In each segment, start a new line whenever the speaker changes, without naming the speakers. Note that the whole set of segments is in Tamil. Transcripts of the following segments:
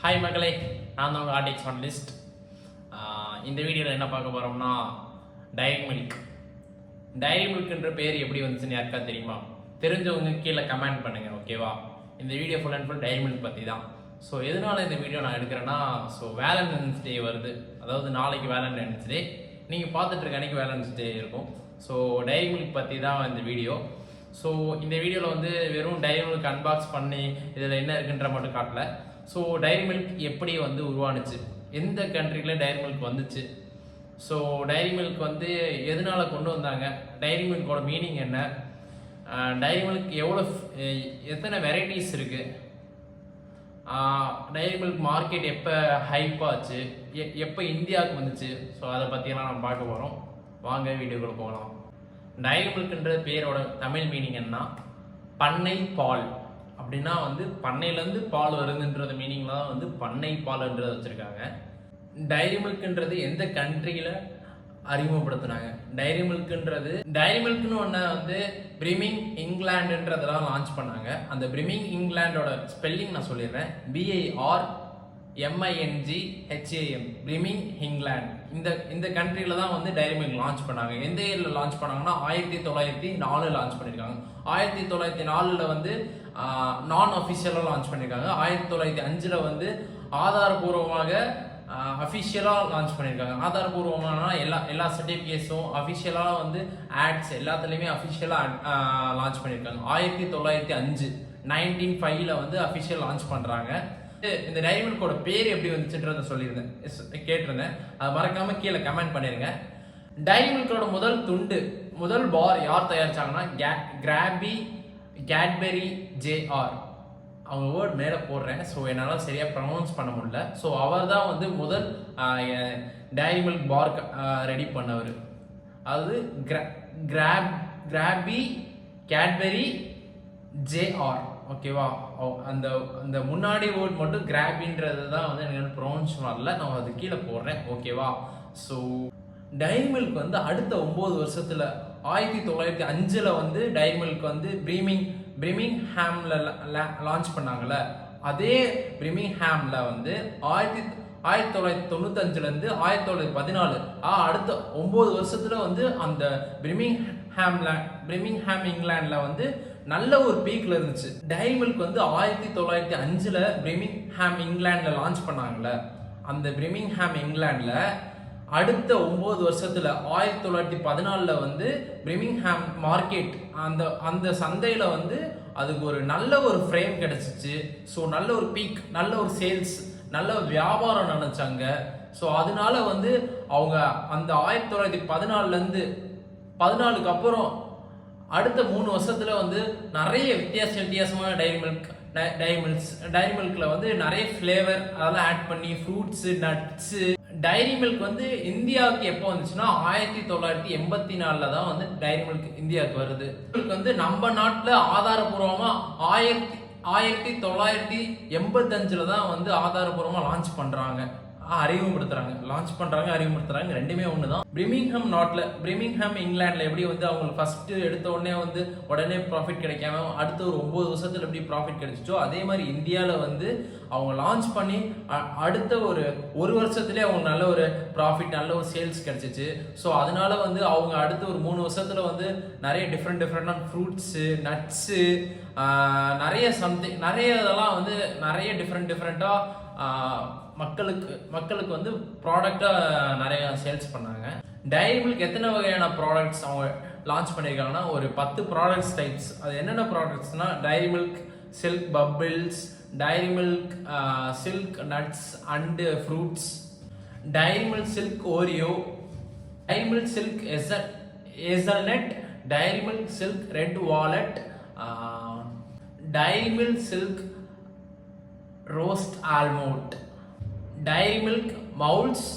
ஹாய் மக்களே, நான் தான் உங்கள் ஆர்டிக்ஸ் ஃபன்லிஸ்ட். இந்த வீடியோவில் என்ன பார்க்க போகிறோம்னா டைரி மில்க். டைரி மில்க்ன்ற பேர் எப்படி வந்துச்சுன்னு யாருக்கா தெரியுமா? தெரிஞ்சவங்க கீழே கமெண்ட் பண்ணுங்கள், ஓகேவா? இந்த video full and full Dairy Milk பற்றி தான். ஸோ எதனால் இந்த வீடியோ நான் எடுக்கிறேன்னா, வேலண்டைன்ஸ் டே வருது. அதாவது நாளைக்கு வேலண்டைன்ஸ் டே. நீங்கள் பார்த்துட்டு இருக்க அன்றைக்கி வேலண்டைன்ஸ் டே இருக்கும். ஸோ டைரி மில்க் பற்றி தான் இந்த வீடியோ. ஸோ இந்த வீடியோவில் வெறும் டைரி மில்க் அன்பாக்ஸ் பண்ணி இதில் என்ன இருக்குன்ற மட்டும் காட்டல. ஸோ டைரி மில்க் எப்படி உருவானுச்சு, எந்த கண்ட்ரியில் டைரி மில்க் வந்துச்சு, ஸோ டைரி மில்க் எதனால கொண்டு வந்தாங்க, டைரி மில்கோட மீனிங் என்ன, டைரி மில்க் எத்தனை வெரைட்டிஸ் இருக்குது, டைரி மில்க் மார்க்கெட் எப்போ ஹைப் ஆச்சு, எப்போ இந்தியாவுக்கு வந்துச்சு, ஸோ அதை பற்றியெல்லாம் நம்ம பார்க்க போகிறோம். வாங்க வீடியோக்குள்ள போகலாம். டைரி மில்க்ன்ற பேரோட தமிழ் மீனிங் என்ன? பண்ணை பால். அப்படின்னா பண்ணையிலேருந்து பால் வருதுன்றது மீனிங்ல தான் பண்ணை பால்ன்றது வச்சுருக்காங்க. டைரி மில்க்ன்றது எந்த கண்ட்ரியில் அறிமுகப்படுத்தினாங்க? டைரி மில்க்னு ஒன்று பிரிமிங் இங்கிலாண்டுன்றதெல்லாம் லான்ச் பண்ணாங்க. அந்த பிரிமிங் இங்கிலாண்டோட ஸ்பெல்லிங் நான் சொல்லிடுறேன். BIRMINGHAM, பிரிமிங் இங்கிலாந்து. இந்த கண்ட்ரியில் தான் டைரி மில்க் லான்ச் பண்ணாங்க. எந்த இயரில் லான்ச் பண்ணாங்கன்னா 1904 லான்ச் பண்ணியிருக்காங்க. 1904 நான் அஃபிஷியலாக லான்ச் பண்ணியிருக்காங்க. 1905 ஆதாரபூர்வமாக அஃபிஷியலாக லான்ச் பண்ணியிருக்காங்க. ஆதாரபூர்வமான எல்லா சர்டிஃபிகேட்ஸும் அஃபிஷியலாக ஆட்ஸ் எல்லாத்துலேயுமே அஃபிஷியலாக லான்ச் பண்ணியிருக்காங்க. 1905 1905 அஃபிஷியல் லான்ச் பண்ணுறாங்க. இந்த டைரி மில்கோட பேர் எப்படி வந்துச்சுன்றத சொல்லியிருந்தேன், கேட்டிருந்தேன். அதை மறக்காம கீழே கமெண்ட் பண்ணிருங்க. டைரி மில்கோட முதல் பார் யார் தயாரிச்சாங்கன்னா கேட்பெரி JR. அவங்க வேர்ட் மேலே போடுறேன், ஸோ என்னால் சரியாக ப்ரொனவுன்ஸ் பண்ண முடியல. ஸோ அவர் தான் முதல் டைரி மில்க் பார் ரெடி பண்ணவர். அதாவது கேட்பெரி JR, ஓகேவா? அந்த முன்னாடி வேர்ட் மட்டும் கிராபின்றது தான் எனக்கு ப்ரொனவுன்ஸ் வரல. நான் அது கீழே போடுறேன், ஓகேவா? ஸோ டைரி மில்க் அடுத்த 9 வருஷத்துல 1905 டைரி மில்க் பிரிமிங்ஹாம்ல லான்ச் பண்ணாங்கல்ல. அதே பிரிமிங்ஹாம்ல 1995 1914 அடுத்த 9 வருஷத்துல அந்த பிரிமிங்ஹாம் இங்கிலாந்துல நல்ல ஒரு பீக்ல இருந்துச்சு. டைரி மில்க் 1905 பிரிமிங்ஹாம் இங்கிலாந்துல லான்ச் பண்ணாங்கல்ல. அந்த பிரிமிங்ஹாம் இங்கிலாந்துல அடுத்த 9 வருஷத்துல 1914 பிரிமிங்ஹாம் மார்க்கெட் அந்த சந்தையில அதுக்கு ஒரு நல்ல ஒரு ஃப்ரேம் கிடைச்சிச்சு. ஸோ நல்ல ஒரு பீக், நல்ல ஒரு சேல்ஸ், நல்ல வியாபாரம் நினைச்சாங்க. ஸோ அதனால அவங்க அந்த 1914 14க்கு அப்புறம் அடுத்த 3 வருஷத்துல நிறைய வித்தியாசமான டைரி மில்க்ல நிறைய ஃபிளேவர் அதெல்லாம் ஆட் பண்ணி ஃப்ரூட்ஸ், நட்ஸ். டைரி மில்க் இந்தியாவுக்கு எப்போ வந்துச்சுன்னா 1984 தான் டைரி மில்க் இந்தியாவுக்கு வருது. நம்ம நாட்டில் ஆதாரபூர்வமா 1985 தான் ஆதாரபூர்வமா லான்ச் பண்றாங்க, அறிமுகப்படுத்துறாங்க. லான்ச் பண்றாங்க, அறிமுகப்படுத்துறாங்க, ரெண்டுமே ஒண்ணுதான். பிரிமிங்ஹாம் இங்கிலாந்துல எப்படி அவங்களுக்கு ஃபர்ஸ்ட் எடுத்த உடனே ப்ராஃபிட் கிடைக்காம அடுத்த ஒரு 9 வருஷத்துல எப்படி ப்ராஃபிட் கிடைச்சிச்சோ, அதே மாதிரி இந்தியால அவங்க லான்ச் பண்ணி அடுத்த ஒரு வருஷத்துலேயே அவங்க நல்ல ஒரு ப்ராஃபிட், நல்ல ஒரு சேல்ஸ் கிடைச்சிச்சு. ஸோ அதனால அவங்க அடுத்த ஒரு 3 வருஷத்துல நிறைய டிஃப்ரெண்டான ஃப்ரூட்ஸு, நட்ஸு, நிறைய இதெல்லாம் நிறைய டிஃப்ரெண்டா மக்களுக்கு ப்ராடக்டா நிறைய சேல்ஸ் பண்ணாங்க. டைரி மில்க் எத்தனை வகையான ப்ராடக்ட்ஸ் அவங்க லான்ச் பண்ணியிருக்காங்கன்னா ஒரு 10 ப்ராடக்ட்ஸ் டைப்ஸ். அது என்னென்ன ப்ராடக்ட்ஸ்னா Dairy Milk Silk bubbles, Dairy Milk Silk nuts and fruits, Dairy Milk Silk Oreo, Dairy Milk Silk hazelnut, Dairy Milk Silk red velvet, Dairy Milk Silk roast almond, Dairy Milk mousse,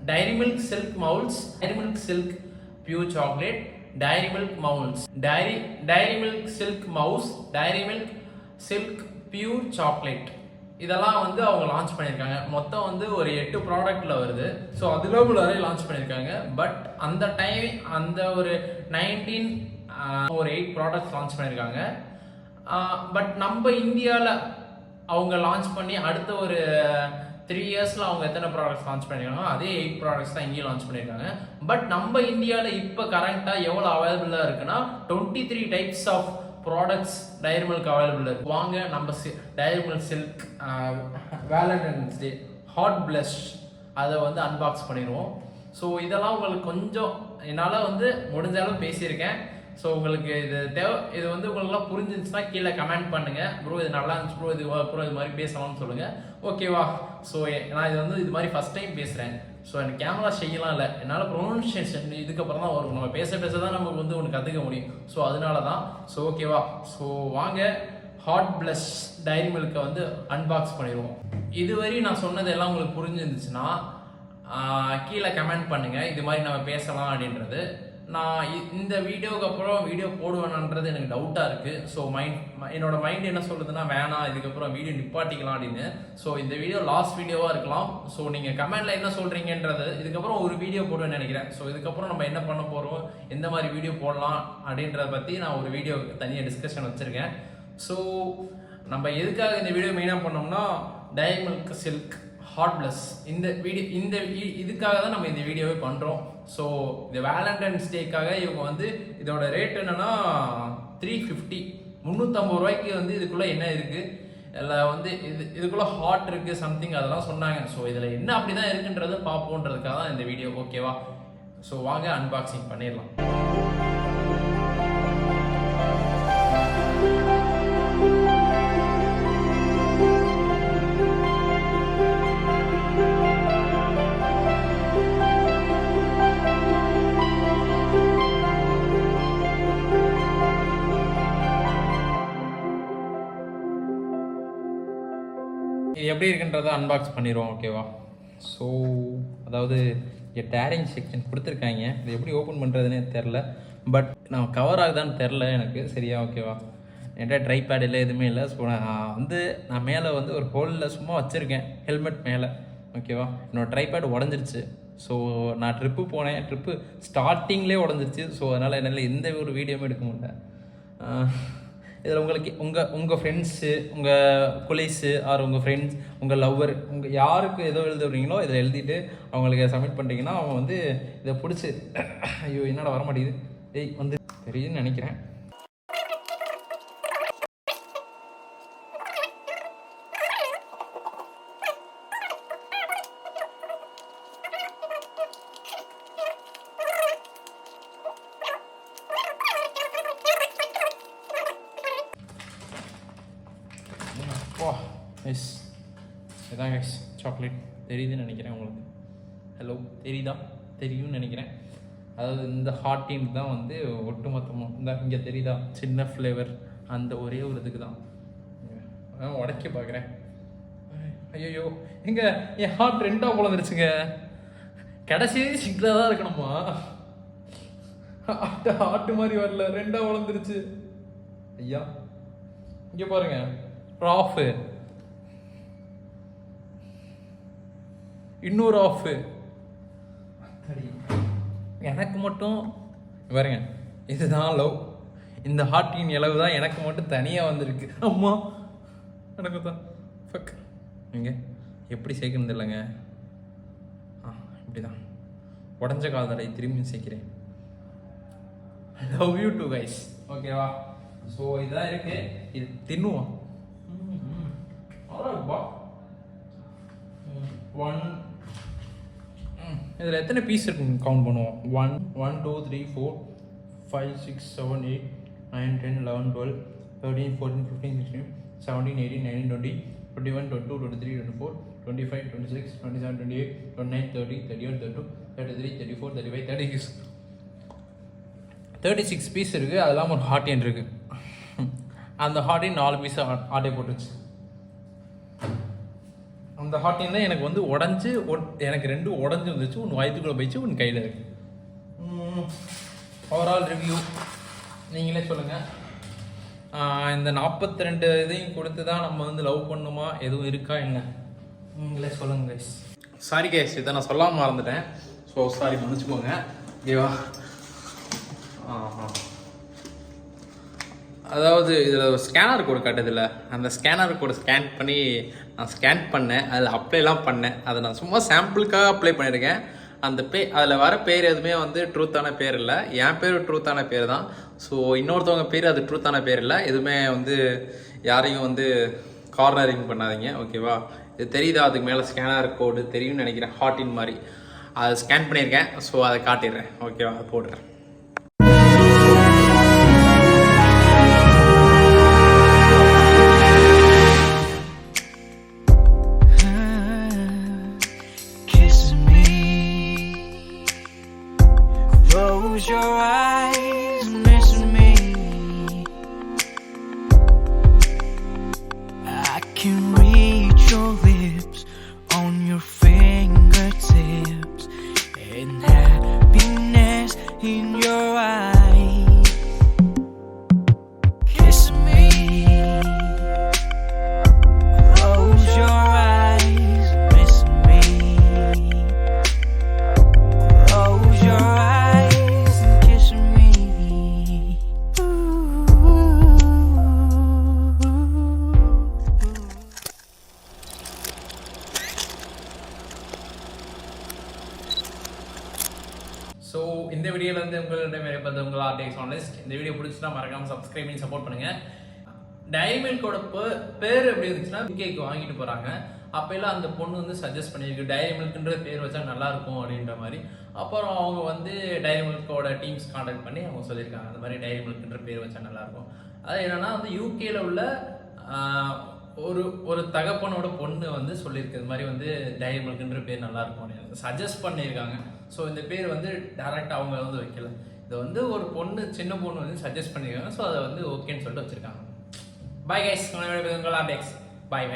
Dairy Milk Silk mousse, Dairy Milk Silk pure chocolate, Dairy Milk mousse, Dairy Milk Silk mousse, Dairy Milk Silk pure chocolate. இதெல்லாம் அவங்க லான்ச் பண்ணியிருக்காங்க. மொத்தம் ஒரு 8 ப்ராடக்ட்ல வருது. ஸோ அதுல நிறைய லான்ச் பண்ணியிருக்காங்க. பட் அந்த டைம் ஒரு 8 ப்ராடக்ட்ஸ் லான்ச் பண்ணியிருக்காங்க. பட் நம்ம இந்தியாவில் அவங்க லான்ச் பண்ணி அடுத்த ஒரு 3 இயர்ஸில் அவங்க எத்தனை ப்ராடக்ட்ஸ் லான்ச் பண்ணியிருக்காங்க அதே 8 ப்ராடக்ட்ஸ் தான் இங்கேயும் லான்ச் பண்ணியிருக்காங்க. பட் நம்ம இந்தியாவில் இப்போ கரண்ட்டாக எவ்வளோ அவைலபிளாக இருக்குன்னா 23 types of products Dairy Milk available இருக்கு. வாங்க நம்ம Dairy Milk Silk Valentine's Day Heart Blush அதை வந்து அன்பாக்ஸ் பண்ணிடுவோம். ஸோ இதெல்லாம் உங்களுக்கு கொஞ்சம் என்னால் வந்து முடிஞ்ச அளவு பேசியிருக்கேன். ஸோ உங்களுக்கு இது இது வந்து உங்களுக்குலாம் புரிஞ்சிருந்துச்சுன்னா கீழே கமெண்ட் பண்ணுங்கள். ப்ரோ இது நல்லா இருந்துச்சு ப்ரோ, இது மாதிரி பேசலாம்னு சொல்லுங்கள். ஓகேவா? ஸோ நான் இது வந்து இது மாதிரி ஃபஸ்ட் டைம் பேசுகிறேன். ஸோ எனக்கு கேமரா செய்யலாம் இல்லை, என்னால் ப்ரொனன்சியேஷன் இதுக்கப்புறம் தான் வரும். நம்ம பேச தான் நமக்கு வந்து ஒன்று கற்றுக்க முடியும். ஸோ அதனால தான். ஸோ ஓகேவா? ஸோ வாங்க ஹாட் பிளஷ் டைரி மில்கை வந்து அன்பாக்ஸ் பண்ணிடுவோம். இதுவரை நான் சொன்னது எல்லாம் உங்களுக்கு புரிஞ்சிருந்துச்சுன்னா கீழே கமெண்ட் பண்ணுங்கள் இது மாதிரி நம்ம பேசலாம் அப்படின்றது. நான் இந்த வீடியோவுக்கு அப்புறம் வீடியோ போடுவேனான்றது எனக்கு டவுட்டாக இருக்குது. ஸோ என்னோட மைண்ட் என்ன சொல்லுதுன்னா வேணாம் இதுக்கப்புறம் வீடியோ நிப்பாட்டிக்கலாம் அப்படின்னு. ஸோ இந்த வீடியோ லாஸ்ட் வீடியோவாக இருக்கலாம். ஸோ நீங்கள் கமெண்டில் என்ன சொல்கிறீங்கன்றது இதுக்கப்புறம் ஒரு வீடியோ போடுவேன்னு நினைக்கிறேன். ஸோ இதுக்கப்புறம் நம்ம என்ன பண்ண போகிறோம், எந்த மாதிரி வீடியோ போடலாம் அப்படின்றத பற்றி நான் ஒரு வீடியோ தனியாக டிஸ்கஷன் வச்சுருக்கேன். ஸோ நம்ம எதுக்காக இந்த வீடியோ மெயினாக பண்ணோம்னா Dairy Milk Silk Heart Blush இதுக்காக தான் நம்ம இந்த வீடியோவே பண்ணுறோம். ஸோ இந்த வேலண்டைன்ஸ் டேக்காக இவங்க வந்து இதோட ரேட் என்னன்னா 350 350 ரூபாய்க்கு வந்து இதுக்குள்ளே என்ன இருக்குது எல்லாம் வந்து இதுக்குள்ளே ஹாட் இருக்குது சம்திங் அதெல்லாம் சொன்னாங்க. ஸோ இதில் என்ன அப்படி தான் இருக்குன்றது பார்ப்போன்றதுக்காக தான் இந்த வீடியோ. ஓகேவா? ஸோ வாங்க அன்பாக்சிங் பண்ணிடலாம். இது எப்படி இருக்குன்றதை அன்பாக்ஸ் பண்ணிடுவோம். ஓகேவா? ஸோ அதாவது டேரிங் செக்ஷன் கொடுத்துருக்காங்க. இது எப்படி ஓப்பன் பண்ணுறதுனே தெரில. பட் நான் கவர் ஆகுதான்னு தெரில எனக்கு சரியா. ஓகேவா? என்கிட்ட ட்ரை பேட் இல்லை எதுவுமே இல்லை. ஸோ நான் மேலே வந்து ஒரு ஹோலில் சும்மா வச்சுருக்கேன் ஹெல்மெட் மேலே. ஓகேவா? என்னோடய ட்ரை பேட் உடஞ்சிருச்சு. ஸோ நான் ட்ரிப்பு போனேன், ட்ரிப்பு ஸ்டார்டிங்லேயே உடஞ்சிருச்சு. ஸோ அதனால் என்னால் எந்த ஒரு வீடியோவும் எடுக்க முடியல. இதில் உங்களுக்கு உங்கள் ஃப்ரெண்ட்ஸு, உங்கள் கொலீஸு ஆர் உங்கள் ஃப்ரெண்ட்ஸ், உங்கள் லவ்வர், யாருக்கு ஏதோ எழுதுறீங்களோ இதில் எழுதிட்டு அவங்களுக்கு சப்மிட் பண்ணிட்டீங்கன்னா அவங்க வந்து இதை பிடிச்சி ஐயோ என்னடா வர மாட்டேங்குது வந்து தெரியுதுன்னு நினைக்கிறேன். எஸ் இதான் கைஸ் சாக்லேட். தெரியுதுன்னு நினைக்கிறேன் உங்களுக்கு. ஹலோ தெரியுதா? தெரியும்னு நினைக்கிறேன். அதாவது இந்த ஹாட்டின் தான் வந்து ஒட்டு மொத்தமாக இந்த இங்கே தெரியுதா சின்ன ஃப்ளேவர் அந்த ஒரே ஒரு இதுக்கு தான் உடைக்க பார்க்குறேன். ஐயோ எங்க என் ஹார்ட் 2ஆக குழந்துருச்சுங்க. கடைசி சிங்கிளாக தான் இருக்கணுமா? ஹார்ட் மாதிரி வரல, 2ஆக குழந்துருச்சு. ஐயா இங்கே பாருங்க ஆஃபு, இன்னொரு ஆஃபு. எனக்கு மட்டும் பாருங்க இதுதான் லவ். இந்த ஹார்ட்டின் இளவு தான் எனக்கு மட்டும் தனியாக வந்திருக்கு. அம்மா எனக்கு தான் ஃபக். இங்கே எப்படி சேர்க்கணும் இல்லைங்க. இப்படி தான் உடஞ்ச காதலை திரும்பி சேர்க்கிறேன். Love you too guys. ஓகேவா? ஸோ இதான் இருக்கு. இது தின்னுவோம். இதில் எத்தனை பீஸ் இருக்குன்னு கவுண்ட் பண்ணுவோம். 1 1 2 3 4 5 6 7 8 9 10 11 12 13 14 15 16 17 18 19 20 21 22 23 24 25 26 27 28 29 30 31 32 33 34 35 36 36 பீஸ் இருக்குது. அது இல்லாமல் ஒரு ஹார்டின் இருக்குது. அந்த ஹார்டின் 4 பீஸ் ஆட்டை போட்டுச்சு. அந்த ஹார்டின் தான் எனக்கு வந்து உடஞ்சி எனக்கு 2 உடஞ்சி வந்துச்சு. ஒன்று வயிற்றுக்குள்ளே போயிடுச்சு, ஒன்று கையில் இருக்கு. ஓவரால் ரிவ்யூ நீங்களே சொல்லுங்கள். இந்த 42 இதையும் கொடுத்து தான் நம்ம வந்து லவ் பண்ணுமா, எதுவும் இருக்கா என்ன நீங்களே சொல்லுங்கள் கைஸ். சாரி கைஸ், இதை நான் சொல்லாமல் மறந்துட்டேன். ஸோ சாரி, மன்னிச்சுக்கோங்க. ஓகேவா? அதாவது இதில் ஒரு ஸ்கேனர் கோடு காட்டுதில்ல, அந்த ஸ்கேனர் கோடு ஸ்கேன் பண்ணி நான் ஸ்கேன் பண்ணேன், அதில் அப்ளைலாம் பண்ணேன். அதை நான் சும்மா சாம்பிளுக்காக அப்ளை பண்ணியிருக்கேன். அந்த அதில் வர பேர் எதுவுமே வந்து ட்ரூத்தான பேர் இல்லை. என் பேர் ட்ரூத்தான பேர் தான். ஸோ இன்னொருத்தவங்க பேர் அது ட்ரூத்தான பேர் இல்லை. எதுவுமே வந்து யாரையும் வந்து கார்னரிங் பண்ணாதீங்க, ஓகேவா? இது தெரியுதா? அதுக்கு மேலே ஸ்கேனர் கோடு தெரியும்னு நினைக்கிறேன், ஹார்டின் மாதிரி. அதை ஸ்கேன் பண்ணியிருக்கேன். ஸோ அதை காட்டிடுறேன், ஓகேவா? அதை போடுறேன்.
Close your eyes, miss me. I can reach your lips on your fingertips, and happiness in your eyes. Kiss me. Close your eyes, miss me. Close your eyes and kiss me.
So இந்த வீடியோவில் வந்து உங்களிடம் இருப்பது உங்கள் ஆர்டிஎக்ஸ் ஆனலிஸ்ட். இந்த வீடியோ பிடிச்சினா மறக்காமல் சப்ஸ்கிரைப் பண்ணி சப்போர்ட் பண்ணுங்கள். டைரி மில்கோட பேர் எப்படி இருந்துச்சுன்னா கேக் வாங்கிட்டு போகிறாங்க. அப்போல்லாம் அந்த பொண்ணு வந்து சஜஸ்ட் பண்ணியிருக்கு டைரி மில்க்ன்ற பேர் வச்சா நல்லாயிருக்கும் அப்படின்ற மாதிரி. அப்புறம் அவங்க வந்து டைரி மில்கோட டீம்ஸ் கான்டாக்ட் பண்ணி அவங்க சொல்லியிருக்காங்க அந்த மாதிரி டைரி மில்க்ன்ற பேர் வச்சா நல்லாயிருக்கும். அது என்னன்னா வந்து யூகேல உள்ள ஒரு தகப்பனோட பொண்ணு வந்து சொல்லியிருக்கு இந்த மாதிரி வந்து டைரி மில்க்ன்ற பேர் நல்லாயிருக்கும் அப்படின்னு சஜஸ்ட் பண்ணியிருக்காங்க. ஸோ இந்த பேர் வந்து டேரெக்டாக அவங்க வந்து வைக்கல, இதை வந்து ஒரு பொண்ணு சின்ன பொண்ணு வந்து சஜஸ்ட் பண்ணியிருக்காங்க. ஸோ அதை வந்து ஓகேன்னு சொல்லிட்டு வச்சுருக்காங்க. பாய் கைஸ், உங்களோட ஆர்டிஎக்ஸ். பாய் பாய்.